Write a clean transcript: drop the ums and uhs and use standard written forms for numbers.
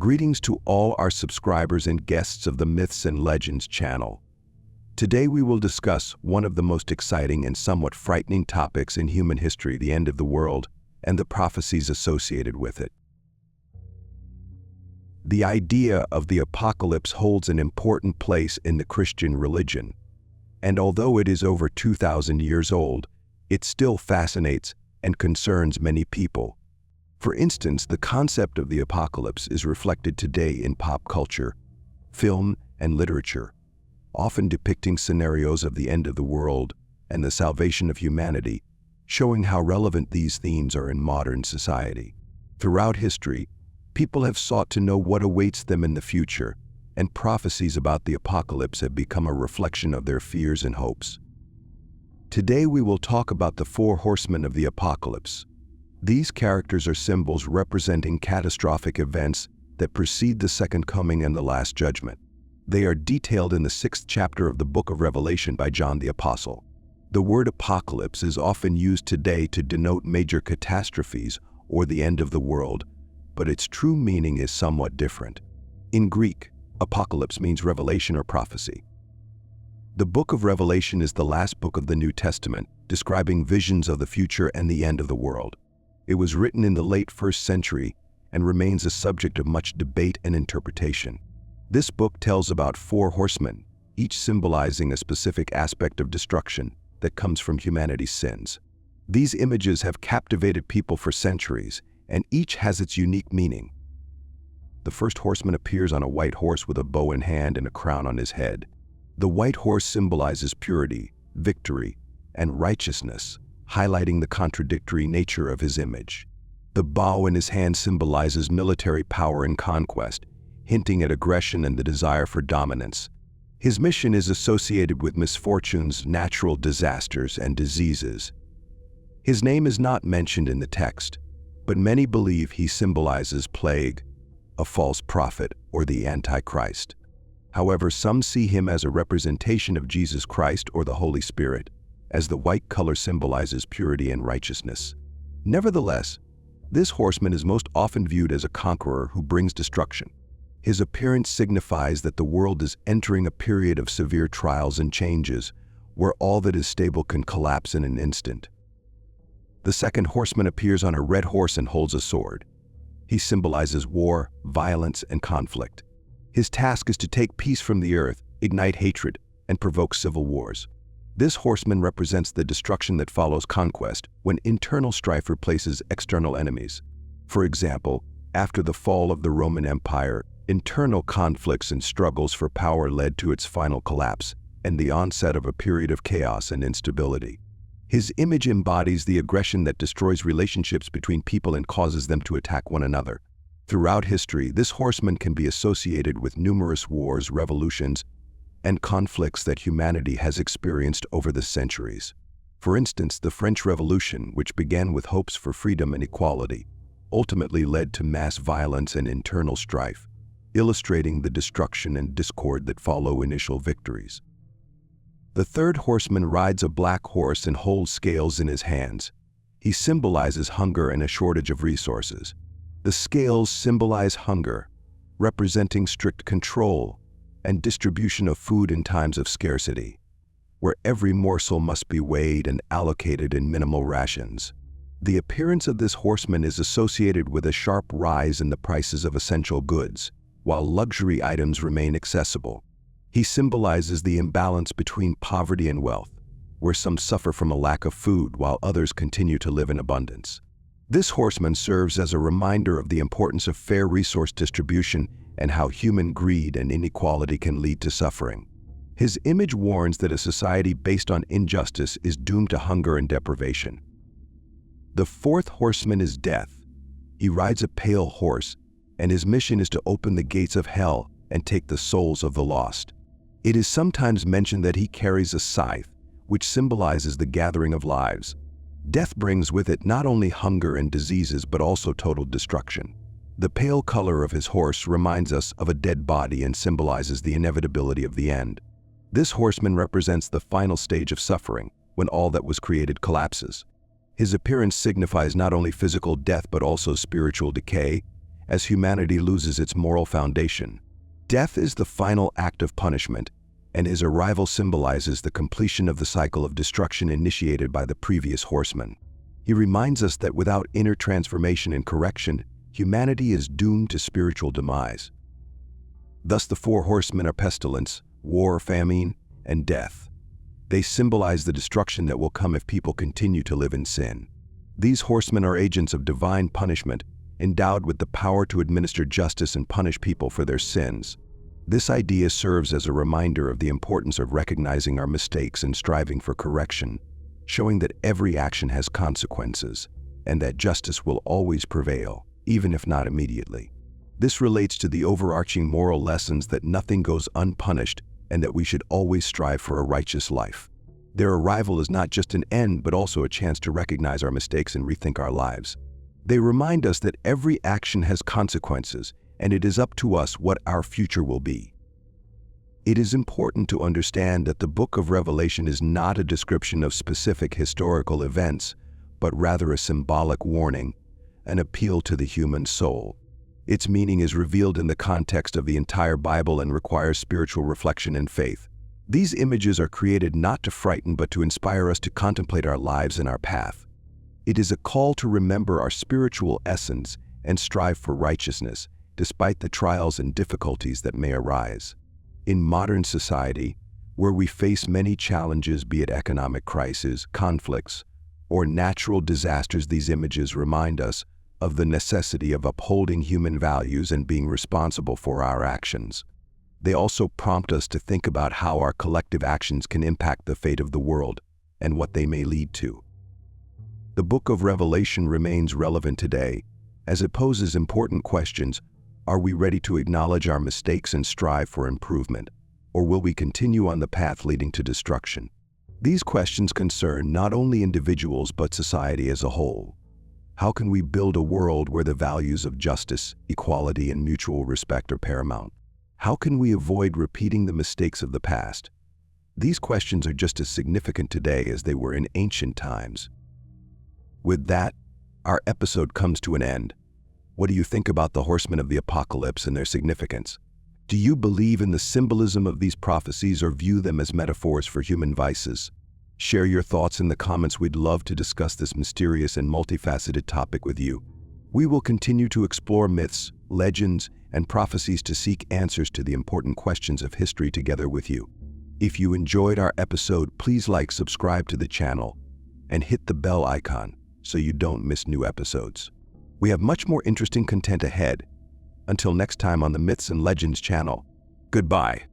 Greetings to all our subscribers and guests of the Myths and Legends channel. Today we will discuss one of the most exciting and somewhat frightening topics in human history, the end of the world, and the prophecies associated with it. The idea of the apocalypse holds an important place in the Christian religion, and although it is over 2,000 years old, it still fascinates and concerns many people. For instance, the concept of the apocalypse is reflected today in pop culture, film, and literature, often depicting scenarios of the end of the world and the salvation of humanity, showing how relevant these themes are in modern society. Throughout history, people have sought to know what awaits them in the future, and prophecies about the apocalypse have become a reflection of their fears and hopes. Today we will talk about the Four Horsemen of the Apocalypse. These characters are symbols representing catastrophic events that precede the Second Coming and the Last Judgment. They are detailed in the 6th chapter of the Book of Revelation by John the Apostle. The word apocalypse is often used today to denote major catastrophes or the end of the world, but its true meaning is somewhat different. In Greek, apocalypse means revelation or prophecy. The Book of Revelation is the last book of the New Testament, describing visions of the future and the end of the world. It was written in the late 1st century and remains a subject of much debate and interpretation. This book tells about 4 horsemen, each symbolizing a specific aspect of destruction that comes from humanity's sins. These images have captivated people for centuries, and each has its unique meaning. The first horseman appears on a white horse with a bow in hand and a crown on his head. The white horse symbolizes purity, victory, and righteousness, highlighting the contradictory nature of his image. The bow in his hand symbolizes military power and conquest, hinting at aggression and the desire for dominance. His mission is associated with misfortunes, natural disasters, and diseases. His name is not mentioned in the text, but many believe he symbolizes plague, a false prophet, or the Antichrist. However, some see him as a representation of Jesus Christ or the Holy Spirit, as the white color symbolizes purity and righteousness. Nevertheless, this horseman is most often viewed as a conqueror who brings destruction. His appearance signifies that the world is entering a period of severe trials and changes, where all that is stable can collapse in an instant. The second horseman appears on a red horse and holds a sword. He symbolizes war, violence, and conflict. His task is to take peace from the earth, ignite hatred, and provoke civil wars. This horseman represents the destruction that follows conquest when internal strife replaces external enemies. For example, after the fall of the Roman Empire, internal conflicts and struggles for power led to its final collapse and the onset of a period of chaos and instability. His image embodies the aggression that destroys relationships between people and causes them to attack one another. Throughout history, this horseman can be associated with numerous wars, revolutions, and conflicts that humanity has experienced over the centuries. For instance, the French Revolution, which began with hopes for freedom and equality, ultimately led to mass violence and internal strife, illustrating the destruction and discord that follow initial victories. The third horseman rides a black horse and holds scales in his hands. He symbolizes hunger and a shortage of resources. The scales symbolize hunger, representing strict control and distribution of food in times of scarcity, where every morsel must be weighed and allocated in minimal rations. The appearance of this horseman is associated with a sharp rise in the prices of essential goods, while luxury items remain accessible. He symbolizes the imbalance between poverty and wealth, where some suffer from a lack of food while others continue to live in abundance. This horseman serves as a reminder of the importance of fair resource distribution and how human greed and inequality can lead to suffering. His image warns that a society based on injustice is doomed to hunger and deprivation. The fourth horseman is Death. He rides a pale horse, and his mission is to open the gates of hell and take the souls of the lost. It is sometimes mentioned that he carries a scythe, which symbolizes the gathering of lives. Death brings with it not only hunger and diseases but also total destruction. The pale color of his horse reminds us of a dead body and symbolizes the inevitability of the end. This horseman represents the final stage of suffering, when all that was created collapses. His appearance signifies not only physical death but also spiritual decay as humanity loses its moral foundation. Death is the final act of punishment, and his arrival symbolizes the completion of the cycle of destruction initiated by the previous horsemen. He reminds us that without inner transformation and correction, humanity is doomed to spiritual demise. Thus, the four horsemen are pestilence, war, famine, and death. They symbolize the destruction that will come if people continue to live in sin. These horsemen are agents of divine punishment, endowed with the power to administer justice and punish people for their sins. This idea serves as a reminder of the importance of recognizing our mistakes and striving for correction, showing that every action has consequences and that justice will always prevail, even if not immediately. This relates to the overarching moral lessons that nothing goes unpunished and that we should always strive for a righteous life. Their arrival is not just an end, but also a chance to recognize our mistakes and rethink our lives. They remind us that every action has consequences, and it is up to us what our future will be. It is important to understand that the book of Revelation is not a description of specific historical events, but rather a symbolic warning, an appeal to the human soul. Its meaning is revealed in the context of the entire Bible and requires spiritual reflection and faith. These images are created not to frighten, but to inspire us to contemplate our lives and our path. It is a call to remember our spiritual essence and strive for righteousness, despite the trials and difficulties that may arise. In modern society, where we face many challenges, be it economic crises, conflicts, or natural disasters, these images remind us of the necessity of upholding human values and being responsible for our actions. They also prompt us to think about how our collective actions can impact the fate of the world and what they may lead to. The book of Revelation remains relevant today, as it poses important questions. Are we ready to acknowledge our mistakes and strive for improvement, or will we continue on the path leading to destruction? These questions concern not only individuals but society as a whole. How can we build a world where the values of justice, equality, and mutual respect are paramount? How can we avoid repeating the mistakes of the past? These questions are just as significant today as they were in ancient times. With that, our episode comes to an end. What do you think about the horsemen of the apocalypse and their significance? Do you believe in the symbolism of these prophecies or view them as metaphors for human vices? Share your thoughts in the comments. We'd love to discuss this mysterious and multifaceted topic with you. We will continue to explore myths, legends, and prophecies to seek answers to the important questions of history together with you. If you enjoyed our episode, please subscribe to the channel, and hit the bell icon so you don't miss new episodes. We have much more interesting content ahead. Until next time on the Myths and Legends channel, goodbye.